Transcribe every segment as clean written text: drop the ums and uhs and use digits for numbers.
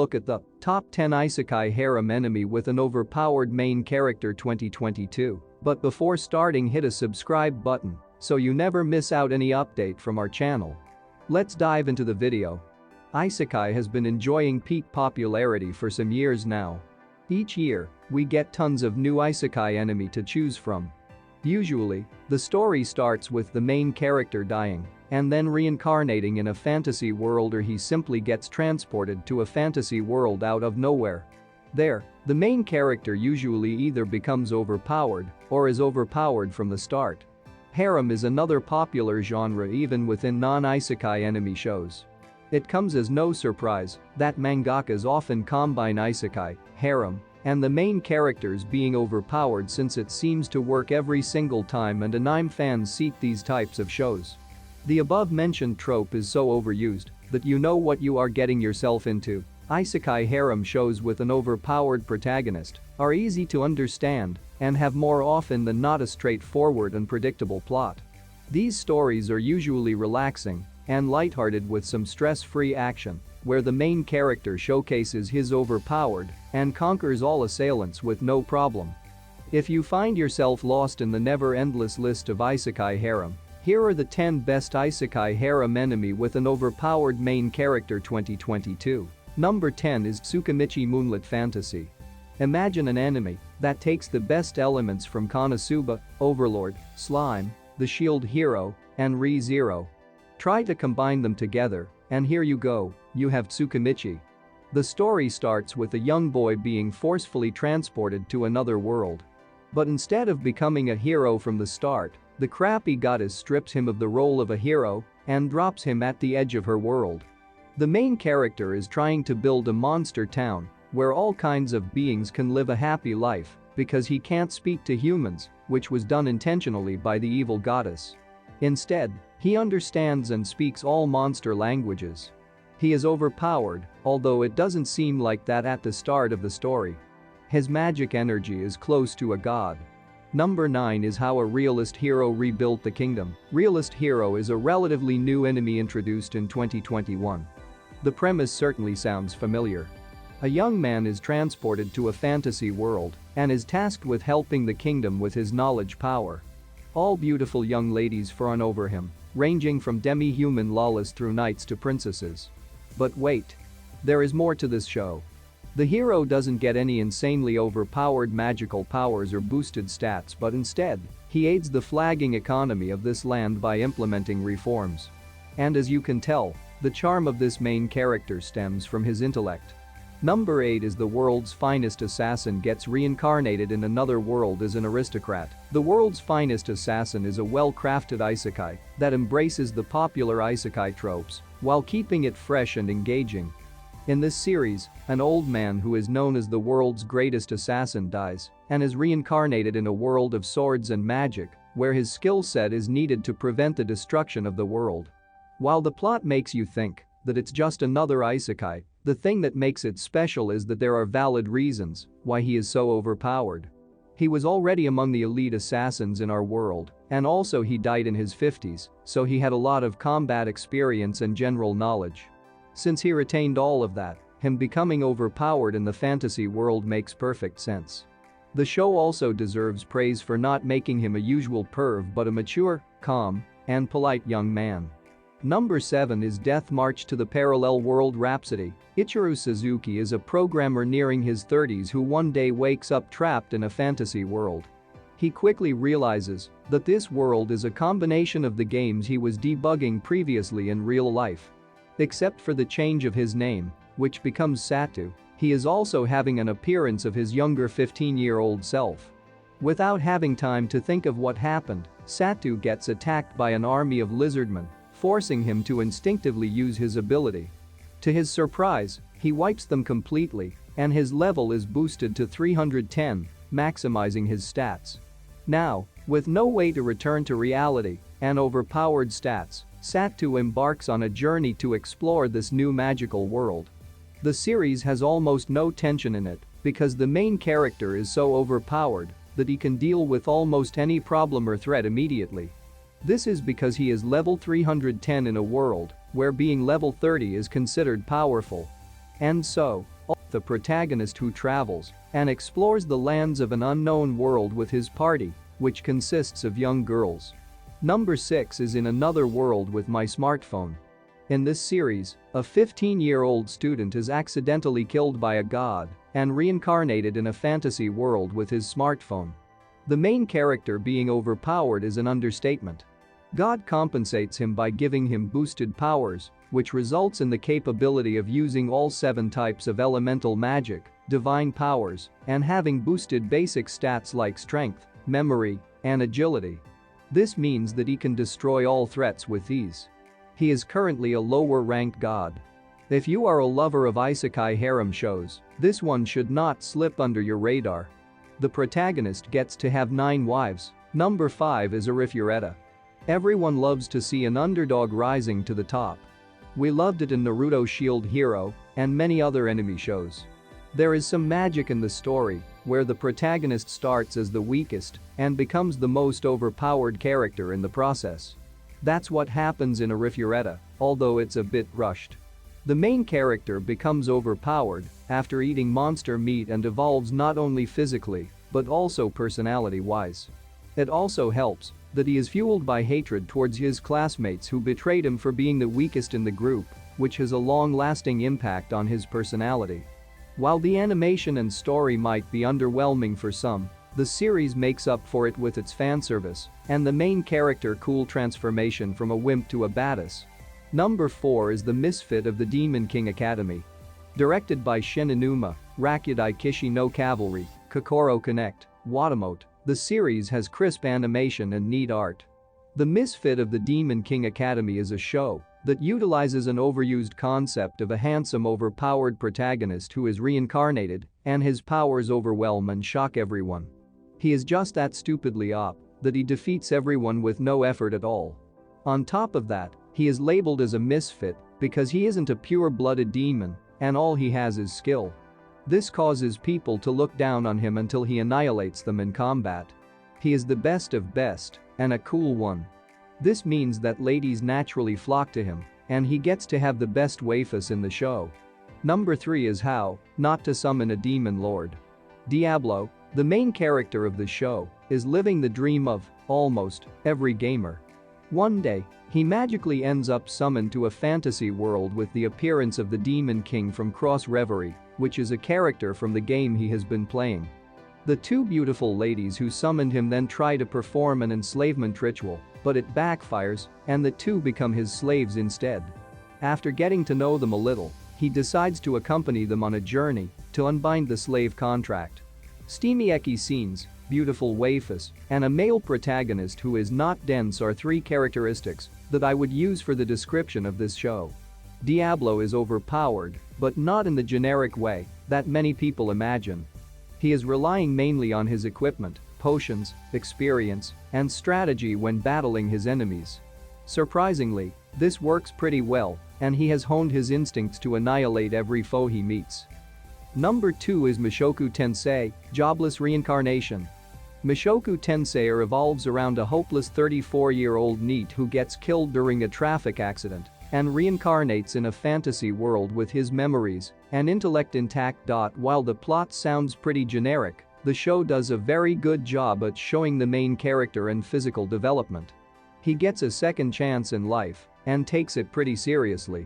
look at the top 10 Isekai Harem enemy with an overpowered main character 2022. But before starting, hit a subscribe button so you never miss out any update from our channel. Let's dive into the video. Isekai has been enjoying peak popularity for some years now. Each year, we get tons of new Isekai enemy to choose from. Usually, the story starts with the main character dying and then reincarnating in a fantasy world, or he simply gets transported to a fantasy world out of nowhere. There, the main character usually either becomes overpowered or is overpowered from the start. Harem is another popular genre even within non-isekai enemy shows. It comes as no surprise that mangakas often combine isekai, harem, and the main characters being overpowered, since it seems to work every single time and anime fans seek these types of shows. The above-mentioned trope is so overused that you know what you are getting yourself into. Isekai harem shows with an overpowered protagonist are easy to understand and have more often than not a straightforward and predictable plot. These stories are usually relaxing and lighthearted with some stress-free action, where the main character showcases his overpowered and conquers all assailants with no problem. If you find yourself lost in the never-endless list of Isekai Harem, here are the 10 best Isekai Harem enemy with an overpowered main character 2022. Number 10 is Tsukimichi Moonlit Fantasy. Imagine an enemy that takes the best elements from Konosuba, Overlord, Slime, the Shield Hero, and Re:Zero. Try to combine them together, and here you go, you have Tsukimichi. The story starts with a young boy being forcefully transported to another world. But instead of becoming a hero from the start, the crappy goddess strips him of the role of a hero and drops him at the edge of her world. The main character is trying to build a monster town where all kinds of beings can live a happy life because he can't speak to humans, which was done intentionally by the evil goddess. Instead, he understands and speaks all monster languages. He is overpowered, although it doesn't seem like that at the start of the story. His magic energy is close to a god. Number 9 is How a Realist Hero Rebuilt the Kingdom. Realist Hero is a relatively new enemy introduced in 2021. The premise certainly sounds familiar. A young man is transported to a fantasy world and is tasked with helping the kingdom with his knowledge power. All beautiful young ladies fawn over him, ranging from demi-human lolas through knights to princesses. But wait. There is more to this show. The hero doesn't get any insanely overpowered magical powers or boosted stats, but instead, he aids the flagging economy of this land by implementing reforms. And as you can tell, the charm of this main character stems from his intellect. Number 8 is The World's Finest Assassin gets reincarnated in another world as an aristocrat. The World's Finest Assassin is a well-crafted isekai that embraces the popular isekai tropes while keeping it fresh and engaging. In this series, an old man who is known as the world's greatest assassin dies and is reincarnated in a world of swords and magic, where his skill set is needed to prevent the destruction of the world. While the plot makes you think that it's just another isekai, the thing that makes it special is that there are valid reasons why he is so overpowered. He was already among the elite assassins in our world, and also he died in his 50s, so he had a lot of combat experience and general knowledge. Since he retained all of that, him becoming overpowered in the fantasy world makes perfect sense. The show also deserves praise for not making him a usual perv but a mature, calm, and polite young man. Number 7 is Death March to the Parallel World Rhapsody. Ichiro Suzuki is a programmer nearing his 30s who one day wakes up trapped in a fantasy world. He quickly realizes that this world is a combination of the games he was debugging previously in real life. Except for the change of his name, which becomes Satu, he is also having an appearance of his younger 15-year-old self. Without having time to think of what happened, Satu gets attacked by an army of lizardmen, forcing him to instinctively use his ability. To his surprise, he wipes them completely, and his level is boosted to 310, maximizing his stats. Now, with no way to return to reality and overpowered stats, Satu embarks on a journey to explore this new magical world. The series has almost no tension in it because the main character is so overpowered that he can deal with almost any problem or threat immediately. This is because he is level 310 in a world where being level 30 is considered powerful. And so, with a protagonist who travels and explores the lands of an unknown world with his party, which consists of young girls. Number 6 is In Another World with My Smartphone. In this series, a 15-year-old student is accidentally killed by a god and reincarnated in a fantasy world with his smartphone. The main character being overpowered is an understatement. God compensates him by giving him boosted powers, which results in the capability of using all 7 types of elemental magic, divine powers, and having boosted basic stats like strength, memory, and agility. This means that he can destroy all threats with ease. He is currently a lower-ranked god. If you are a lover of Isekai Harem shows, this one should not slip under your radar. The protagonist gets to have 9 wives. Number 5 is Overpowered. Everyone loves to see an underdog rising to the top. We loved it in Naruto Shield Hero and many other anime shows. There is some magic in the story, where the protagonist starts as the weakest and becomes the most overpowered character in the process. That's what happens in Overpowered, although it's a bit rushed. The main character becomes overpowered after eating monster meat and evolves not only physically, but also personality-wise. It also helps that he is fueled by hatred towards his classmates who betrayed him for being the weakest in the group, which has a long-lasting impact on his personality. While the animation and story might be underwhelming for some, the series makes up for it with its fanservice and the main character cool transformation from a wimp to a badass. Number 4 is The Misfit of the Demon King Academy. Directed by Shin Inuma, Rakudai Kishi no Cavalry, Kokoro Connect, Watamote, the series has crisp animation and neat art. The Misfit of the Demon King Academy is a show that utilizes an overused concept of a handsome overpowered protagonist who is reincarnated and his powers overwhelm and shock everyone. He is just that stupidly OP that he defeats everyone with no effort at all. On top of that, he is labeled as a misfit because he isn't a pure-blooded demon and all he has is skill. This causes people to look down on him until he annihilates them in combat. He is the best of best and a cool one. This means that ladies naturally flock to him and he gets to have the best waifus in the show. Number 3 is How Not to Summon a Demon Lord. Diablo, the main character of the show, is living the dream of almost every gamer. One day, he magically ends up summoned to a fantasy world with the appearance of the Demon King from Cross Reverie, which is a character from the game he has been playing. The 2 beautiful ladies who summoned him then try to perform an enslavement ritual, but it backfires and the 2 become his slaves instead. After getting to know them a little, he decides to accompany them on a journey to unbind the slave contract. Steamy eki scenes, beautiful waifus, and a male protagonist who is not dense are 3 characteristics that I would use for the description of this show. Diablo is overpowered, but not in the generic way that many people imagine. He is relying mainly on his equipment, potions, experience, and strategy when battling his enemies. Surprisingly, this works pretty well, and he has honed his instincts to annihilate every foe he meets. Number 2 is Mushoku Tensei, Jobless Reincarnation. Mushoku Tensei revolves around a hopeless 34-year-old NEET who gets killed during a traffic accident and reincarnates in a fantasy world with his memories and intellect intact. While the plot sounds pretty generic, the show does a very good job at showing the main character and physical development. He gets a second chance in life and takes it pretty seriously.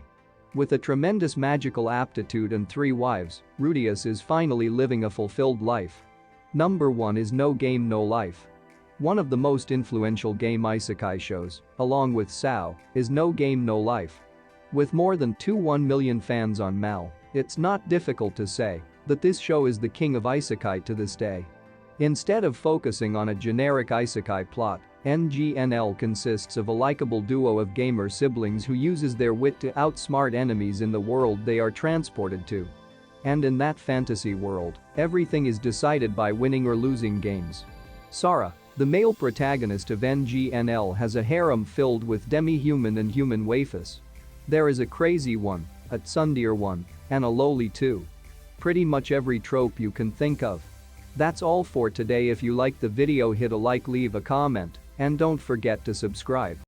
With a tremendous magical aptitude and 3 wives, Rudius is finally living a fulfilled life. Number 1 is No Game No Life. One of the most influential game isekai shows, along with SAO, is No Game No Life. With more than 1 million fans on MAL, it's not difficult to say that this show is the king of isekai to this day. Instead of focusing on a generic isekai plot, NGNL consists of a likable duo of gamer siblings who uses their wit to outsmart enemies in the world they are transported to. And in that fantasy world, everything is decided by winning or losing games. Sara, the male protagonist of NGNL, has a harem filled with demi-human and human waifus. There is a crazy one, a tsundere one, and a lowly too. Pretty much every trope you can think of. That's all for today. If you liked the video, hit a like, leave a comment, and don't forget to subscribe.